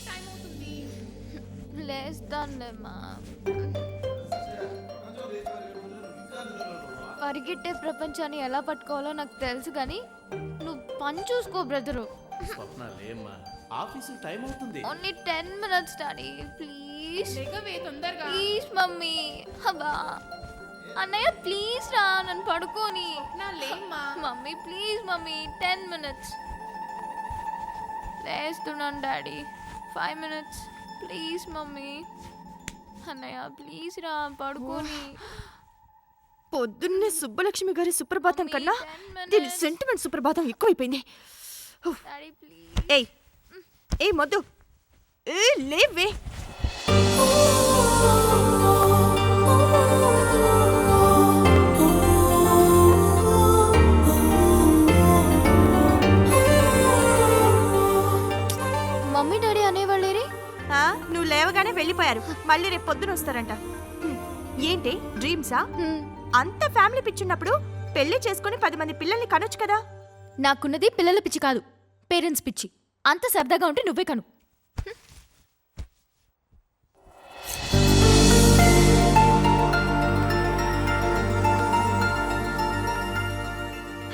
Time అవుతుంది. లేస్తానులేమ్మా. పరిగెట్టే ప్రపంచాన్ని ఎలా పట్టుకోవాలో నాకు తెలుసు కానీ నువ్వు పని చూసుకో బ్రదరు. స్వప్న లేమ్మా, ఆఫీసు టైం అవుతుంది. Only 10 minutes daddy please. లేకవే తొందరగా. Please mummy. అబ్బా అన్నయ్య ప్లీజ్ రా నన్ను పడుకోని. నా లేమ్మా. Mummy please mummy 10 minutes. లేస్తున్నాను డాడీ 5 minutes ప్లీజ్ మమ్మీ. అన్నయ్య ప్లీజ్ రా పడుకోని. పొద్దున్నే సుబ్బలక్ష్మి గారి సుప్రభాతం కన్నా దీని సెంటిమెంట్ సుప్రభాతం ఎక్కువైపోయింది. Daddy please. ఏయ్ మొద్దు, లేవే. మమ్మీ డాడీ అనేవాళ్ళేరే. నువ్వు లేవగానే వెళ్ళిపోయారు. మళ్ళీ రేపు పొద్దున వస్తారంట. ఏంటి డ్రీమ్సా? అంత ఫ్యామిలీ పిచ్చున్నప్పుడు పెళ్లి చేసుకుని 10 మంది పిల్లల్ని కనొచ్చు కదా. నాకున్నది పిల్లల పిచ్చి కాదు, పేరెంట్స్ పిచ్చి. అంత సరదాగా ఉంటే నువ్వే కను.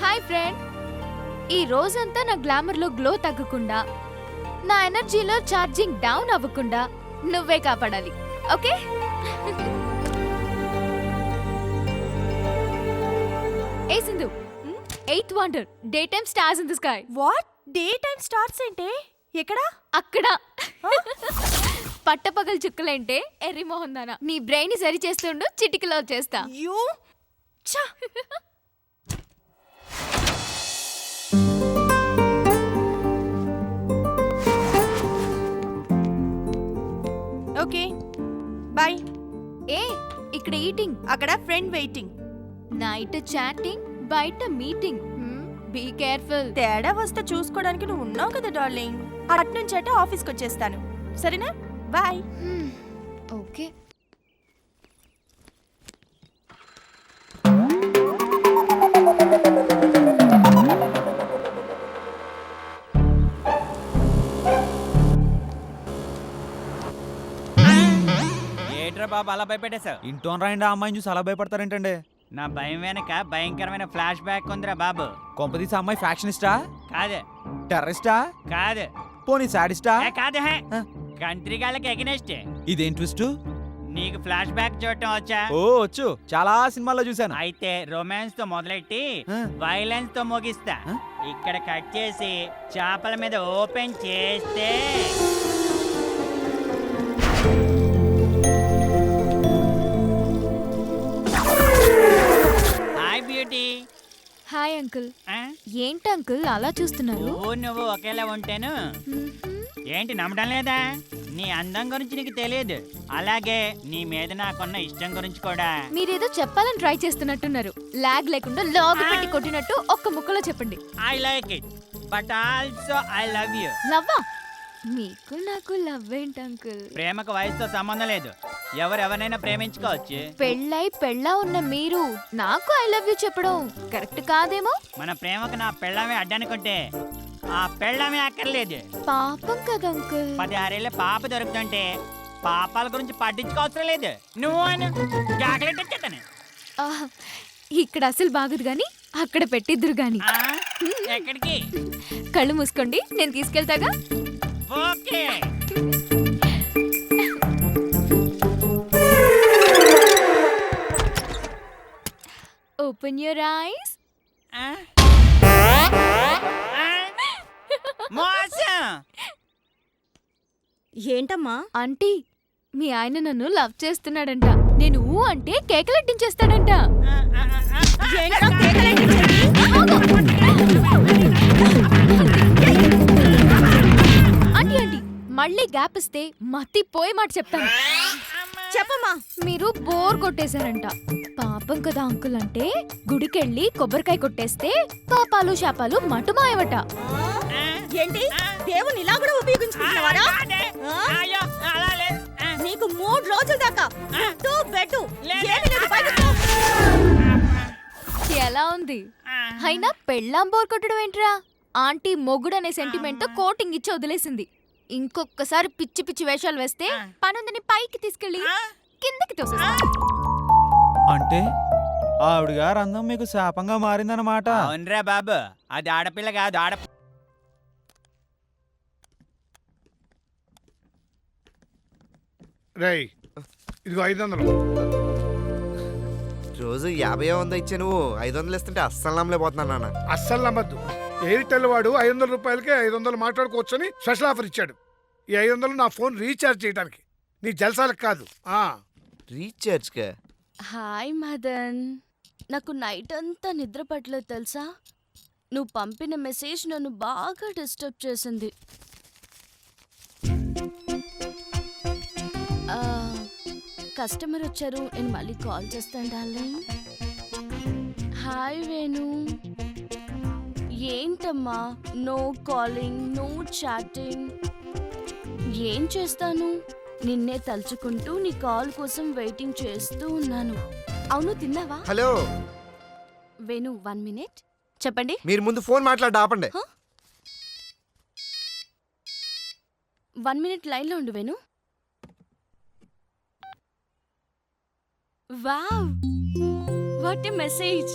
Hi friend. ఈ రోజంతా నా గ్లామర్లో గ్లో తగ్గకుండా, నా ఎనర్జీలో ఛార్జింగ్ డౌన్ అవ్వకుండా నువ్వే కాపాడాలి, okay? A Sindhu, 8th wonder, daytime stars in the sky. What? Day time stars ఏంటే? ఎక్కడా? అక్కడ పట్టపగలు చుక్కలంటే ఎర్రి మోహందానా. నీ బ్రెయిన్ సరి చేస్తుండు, చిటికలో చేస్తా. యూ ఛ! Okay bye. ఏ ఇక్కడ ఈటింగ్, అక్కడ ఫ్రెండ్ వెయిటింగ్. నైట్ చాటింగ్, బయట మీటింగ్. Be careful. తేడా వస్తే చూసుకోవడానికి నువ్వు ఉన్నావు కదా డార్లింగ్. అట్నుంచి అంటే ఆఫీస్కి వచ్చేస్తాను, సరేనా? బాయ్. ఓకే. ఏట్రా బాబు అలా భయపెట్టేశావు? ఇంట్లో రాయండి, ఆ అమ్మాయిని చూసి అలా భయపడతారేంటండి? నా భయం వెనక భయంకరమైన ఫ్లాష్ బ్యాక్ ఉందిరా బాబు. కొంపదీసి అమ్మాయి ఫ్యాక్షనిస్టా, కాదు టెర్రరిస్టా, కాదు పోనీ సాడిస్టా? కాదు ఆ. కంట్రీ గాళ్ళకి ఎగనెస్ట్. ఇదేం ట్విస్ట్? నీకు ఫ్లాష్ బ్యాక్ చూడటం వచ్చా? ఓ వచ్చు, చాలా సినిమాల్లో చూశాను. అయితే రొమాన్స్ తో మొదలెట్టి ఆ. వైలెన్స్ తో ముగిస్తా. ఆ? ఇక్కడ కట్ చేసి చేపల మీద ఓపెన్ చేస్తే హాయ్ బ్యూటీ. Hi uncle. ఏంటి అంకుల్ అలా చూస్తున్నారు? నువ్వు ఒకేలా ఉంటాను. ఏంటి నమ్మడం లేదా? నీ అందం గురించి నీకు తెలియదు, అలాగే నీ మీద నాకున్న ఇష్టం గురించి కూడా. మీరేదో చెప్పాలని ట్రై చేస్తున్నట్టున్నారు. లాగ్ లేకుండా లాగ్ పెట్టి కొట్టినట్టు ఒక్క ముక్కలో చెప్పండి. I like it but also I love you. లవ్వా? మీకు నాకు లవ్ ఏంటి అంకుల్? ప్రేమకు వయసుతో సంబంధం లేదు, ఎవరెవరైనా ప్రేమించుకోవచ్చు. పెళ్ళై పెళ్ళా ఉన్న మీరు నాకు ఐ లవ్ యూ చెప్పడం కరెక్ట్ కాదేమో. మన ప్రేమకు నా పెళ్ళమే అడ్డనుకుంటే ఆ పెళ్ళమే అక్కర్లేదు. పాపం కదా అంకుల్. 16 ఏళ్ళ పాప దొరుకుతుంటే పాపాల గురించి పట్టించుకోవసరం లేదు. నువ్వు అని చాక్లెట్ ఇచ్చేతాను. ఇక్కడ అసలు బాగుదు గాని అక్కడ పెట్టిద్దురు గాని. ఎక్కడికి? కళ్ళు మూసుకోండి, నేను తీసుకెళ్తాగా. ఓకే. Open your eyes. ఏంటమ్మా? ఆంటీ, మీ ఆయన నన్ను లవ్ చేస్తున్నాడంట. నేను ఊ అంటే కేకలెట్టించేస్తాడంట. ఆంటీ ఆంటీ, మళ్ళీ గ్యాప్ ఇస్తే మతి పోయే మాట చెప్తాను. చెప్పమ్మా. మీరు బోర్ కొట్టేశారంట. పాపం కదా అంకుల్ అంటే గుడికెళ్ళి కొబ్బరికాయ కొట్టేస్తే పాపాలు శాపాలు మటుమాయవట. ఏంటి దేవుని ఇలా కూడా ఉపయోగించుకుంటున్నావారా? నీకు 3 రోజుల దాకా ఎలా ఉంది? అయినా పెళ్ళాం బోర్ కొట్టడం ఏంట్రా? ఆంటీ మొగుడు అనే సెంటిమెంట్ తో కోటింగ్ ఇచ్చి వదిలేసింది. ఇంకొకసారి పిచ్చి పిచ్చి వేషాలు వేస్తే పనుందని పైకి తీసుకెళ్ళి కిందకి తోసేస్తా. అంటే ఆవిడ గారు అందం మీకు శాపంగా మారిందన్నమాట. అవునరా బాబు, అది ఆడపిల్ల కాదు రేయ్ ఇదిగో 500. రోజు 50 100 ఇచ్చా, నువ్వు 500 ఇస్తుంటే అస్సలు నమ్మలేకపోతున్నాను నాన్న. అస్సలు నమ్మద్దు. ఎయిర్టెల్ వాడు 500 రూపాయలకి 500 మాట్లాడుకోవచ్చని స్పెషల్ ఆఫర్ ఇచ్చాడు. ఈ 500 నా ఫోన్ రీఛార్జ్ చేయడానికి, నీ జల్సాలకు కాదు. రీఛార్జ్గా? హాయ్ మదన్, నాకు నైట్ అంతా నిద్ర పట్టలేదు తెలుసా. నువ్వు పంపిన మెసేజ్ నన్ను బాగా డిస్టర్బ్ చేసింది. కస్టమర్ వచ్చారు, నేను మళ్ళీ కాల్ చేస్తాను డార్లింగ్. హాయ్ వేణు. ఏంటమ్మా నో కాలింగ్, నో చాటింగ్? ఏం చేస్తాను, నిన్నే తలుచుకుంటూ నీ కాల్ కోసం వెయిటింగ్ చేస్తూ ఉన్నాను. అవును, తిన్నావా? Hello Venu, 1 minute. చెప్పండి. మీరు ముందు ఫోన్ మాట్లాడి ఆపండి. 1 minute లైన్లో ఉండు Venu. Wow, what a message.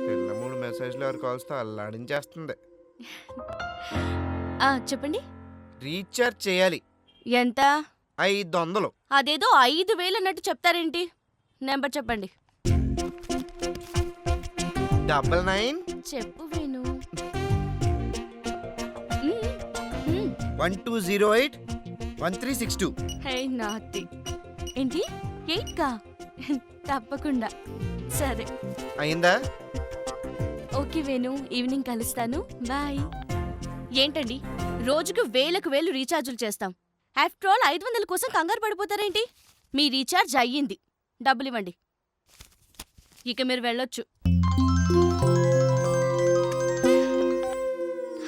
పిల్ల 3 మెసేజ్లు 6 కాల్స్తో అల్లాడించేస్తుంది. చెప్పండి. రీఛార్జ్ చేయాలి. ఎంత? 500. అదేదో 5,000 అన్నట్టు చెప్తారేంటి? నెంబర్ చెప్పండి. 99 చెప్పు వేణు. 1208 1362. హే నాతి. ఏంటి 8 కా? తప్పకుండా. సరే అయిందా? ఓకే వేణు, ఈవినింగ్ కలుస్తాను. బాయ్. ఏంటండి రోజుకు వేలకు వేలు రీఛార్జులు చేస్తాం. ఆఫ్టర్ ఆల్ 500 కోసం కంగారు పడిపోతారేంటి? మీ రీఛార్జ్ అయ్యింది, డబ్బులు ఇవ్వండి. ఇక మీరు వెళ్ళొచ్చు.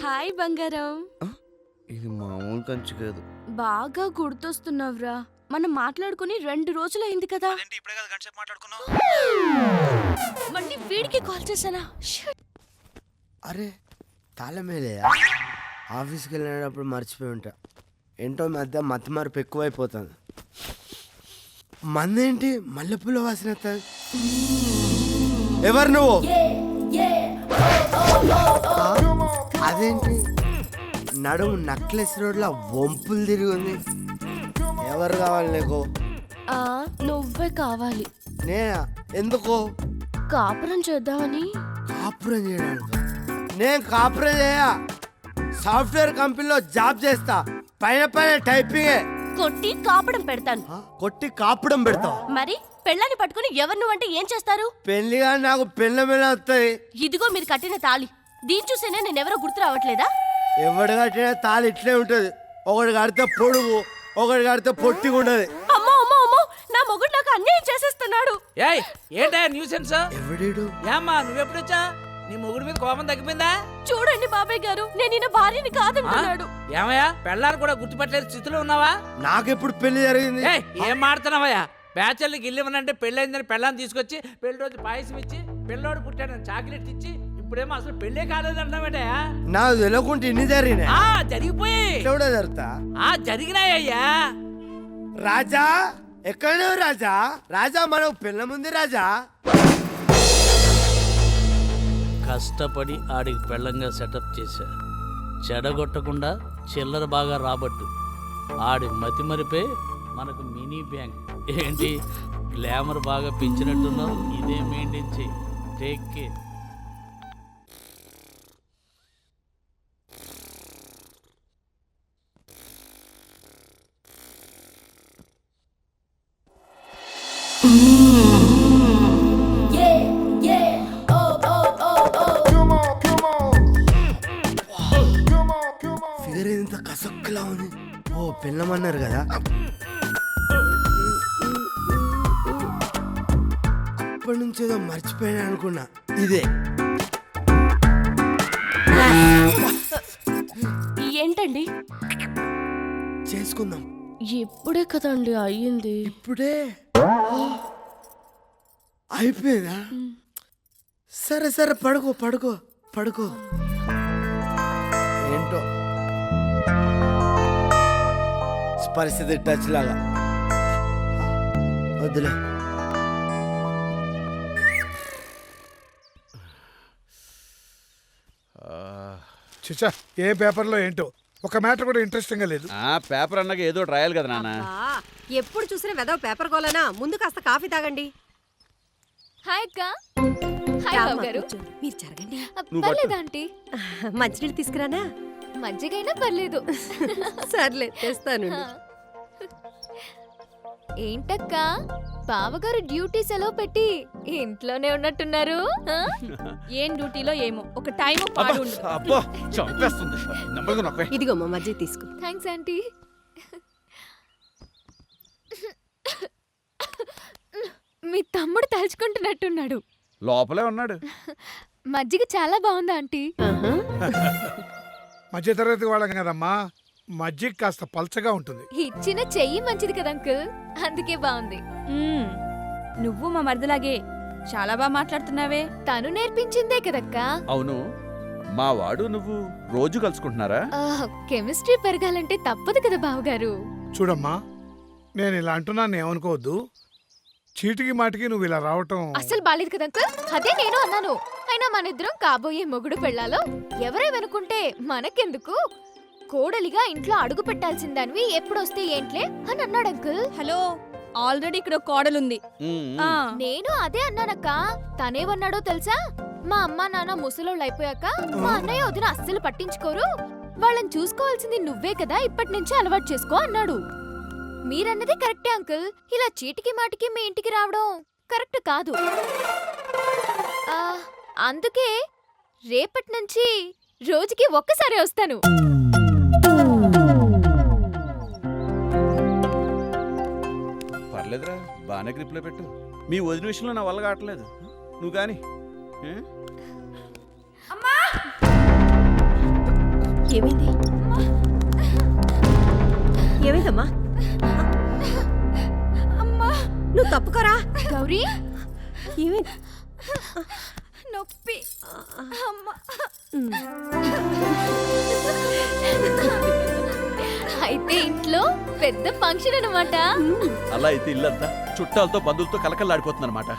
హాయ్ బంగారం. ఇది మామూలు కంచు కాదు. బాగా గుర్తొస్తున్నావురా. మనం మాట్లాడుకుని 2 రోజులైంది కదా. మళ్ళీ వీడికి కాల్ చేశానా? Shit. అరే తాళమేలే, ఆఫీస్కి వెళ్ళినప్పుడు మర్చిపోయి ఉంటా. ఏంటో మధ్య మతిమరుపు ఎక్కువైపోతుంది. మందేంటి మల్లెపూల వాసన వస్తుంది. ఎవరు నువ్వు? అదేంటి నడుము నక్లెస్ రోడ్లో వంపులు తిరిగి ఉంది. ఎవరు కావాలి నీకు? నువ్వే కావాలి. నేనా? ఎందుకు? కాపురం చేద్దామని. కాపురం చేయడానికి? నేను కాపురం చేయా. సాఫ్ట్వేర్ కంపెనీలో జాబ్ చేస్తా. పైన పైన టైపింగే. కొట్టి కాపడం పెడతాను. కొట్టి కాపడం పెడతావు? మరి పెళ్ళాన్ని పట్టుకుని ఎవరు నువ్వంటే ఏం చేస్తారు? పెళ్లిగా నాకు పెళ్ళ మీద వస్తాయి. ఇదిగో మీరు కట్టిన తాళి. దీని చూసేనే నేనెవరో గుర్తు రావట్లేదా? ఎవడు కట్టిన తాళి ఇట్లే ఉంటది. ఒకటి కడితే పొడుగు, ఒకటి కడితే పొట్టిగా ఉండదు. అమ్మో అమ్మో అమ్మో, నా మొగుడు నాకు అన్యాయం చేసేస్తున్నాడు. ఏయ్ ఏంటా న్యూసెన్స్? ఎవడీడు? ఏమ్మా నువ్వెప్పుడొచ్చా? నీ మొగుడు మీద కోపం తగ్గిపోయిందా? చూడండి బాబాయ్ గారు, నేను ఈయన భార్యని కాదంటున్నాడు. ఏమయ్యా పెళ్ళాన్ని కూడా గుర్తుపట్టలేదు స్థితిలో ఉన్నావా? నాకెప్పుడు పెళ్లి జరిగింది? ఏయ్ ఏం మాడుతున్నావయ్యా? బ్యాచర్లకి ఇల్లివనంటే పెళ్ళైందని పెళ్ళాన్ని తీసుకొచ్చి పెళ్లి రోజు పాయసం ఇచ్చి పిల్లోడు పుట్టాడని చాక్లెట్ ఇచ్చి ఇప్పుడేమో అసలు పెళ్ళే కాలేదంటావేటయా? నాకు తెలియకుంటే ఇన్ని జరిగినాయి. జరిగిపోయి కూడా జరుగుతా? జరిగినాయ్యా. రాజా ఎక్కడ రాజా? రాజా మనకు పిల్ల ముందు రాజా. కష్టపడి ఆడికి పెళ్ళంగా సెటప్ చేశా. చెడగొట్టకుండా చిల్లర బాగా రాబట్టు. ఆడి మతిమరిపే మనకు మినీ బ్యాంక్. ఏంటి గ్లామర్ బాగా పెంచినట్టున్నావు? ఇదే మెయింటైన్ చేయి. Take care. ఫిగర్ ఇంత కసక్కులా ఉంది. ఓ పిల్లమన్నారు కదా. అప్పటి నుంచి ఏదో మర్చిపోయినా అనుకున్నా. ఇదే ఏంటండి? చేసుకుందాం. ఇప్పుడే కదండి అయ్యింది. ఇప్పుడే అయిపోయిందా? సరే సరే పడుకో పడుకో పడుకో. ఏంటో పరిస్థితి టచ్ లాగా వద్దులే. చిచ్చా ఏ పేపర్లో ఏంటో ఒక మ్యాటర్ కూడా ఇంట్రెస్టింగ్ గా లేదు. పేపర్ అన్నాక ఏదో రాయాలి కదా నాన్న. ఎప్పుడు చూసినా వెదవ పేపర్ కోలనా? ముందు కాస్త కాఫీ తాగండి. హాయ్ అక్క. హాయ్ బాబు గారు. మీరు జరగండి. పర్లేదు ఆంటీ. మంచినీళ్ళు తీసుకురానా? మజ్జిగైనా పర్లేదు. సర్లే తెస్తాను. ఏంటక్క బావగారు డ్యూటీ సెలవు పెట్టి ఇంట్లోనే ఉన్నట్టున్నారు. ఏం డ్యూటీలో ఏమో ఒక టైం పాడు. అబ్బా చంపేస్తుంది. నెమ్మదిగా నొక్కే. ఇదిగో మా మజ్జిగ తీసుకో. Thanks aunty. మీ తమ్ముడు తలుచుకుంటున్నట్టున్నాడు. లోపలే ఉన్నాడు. మజ్జిగ చాలా బాగుందా ఆంటీ? మధ్యతరగతి వాళ్ళం కదమ్మా, మజ్జిగ కాస్త పల్చగా ఉంటుంది. ఇచ్చిన చెయ్యి మంచిది కదా అంకుల్, అందుకే బాగుంది. నువ్వు మా మరదలాగే చాలా బాగా మాట్లాడుతున్నావే. తను నేర్పించిందే కదక్కా. అవును, మా వాడు నువ్వు రోజు కలుసుకుంటున్నారా? కెమిస్ట్రీ పెరగాలంటే తప్పదు కదా బావగారు. చూడమ్మా, నేను ఇలా అంటున్నాను ఏమనుకోవద్దు. చీటికి మాటికి నువ్వు ఇలా రావటం అస్సలు బాలేదు కదా అంకుల్. అదే నేను అన్నాను. అయినా మనిద్దరం కాబోయే మొగుడు పెళ్ళాలో ఎవరేమనుకుంటే మనకెందుకు? కోడలిగా ఇంట్లో అడుగు పెట్టాల్సిందానివి ఎప్పుడొస్తే ఏంట్లే అని అన్నాడు అంకుల్. హలో, ఆల్రెడీ ఇక్కడ కోడలుంది. నేను అదే అన్నానక్క. తనేమన్నాడో తెలుసా? మా అమ్మా నాన్న ముసలోళ్ళు అయిపోయాక మా అన్నయ్య వదిన అస్సలు పట్టించుకోరు, వాళ్ళని చూసుకోవాల్సింది నువ్వే కదా, ఇప్పటి నుంచి అలవాటు చేసుకో అన్నాడు. మీరన్నది కరెక్టే అంకుల్. ఇలా చీటికి మాటికి మీ ఇంటికి రావడం కరెక్ట్ కాదు. అందుకే రేపటి నుంచి రోజుకి ఒక్కసారి వస్తాను. పర్లేదురా, బాగానే గ్రిప్లో పెట్టు. మీ వదిన విషయంలో నా వల్ల కావట్లేదు. నువ్వు కానీ ఏమైంది? ఏమైందమ్మా? నువ్వు తప్పుకోరా గౌరీ. ఏమైంది? నొప్పి. అయితే ఇంట్లో పెద్ద ఫంక్షన్ అన్నమాట. అలా అయితే ఇల్లంతా చుట్టాలతో బంధువులతో కలకల్లాడిపోతుంది అనమాట.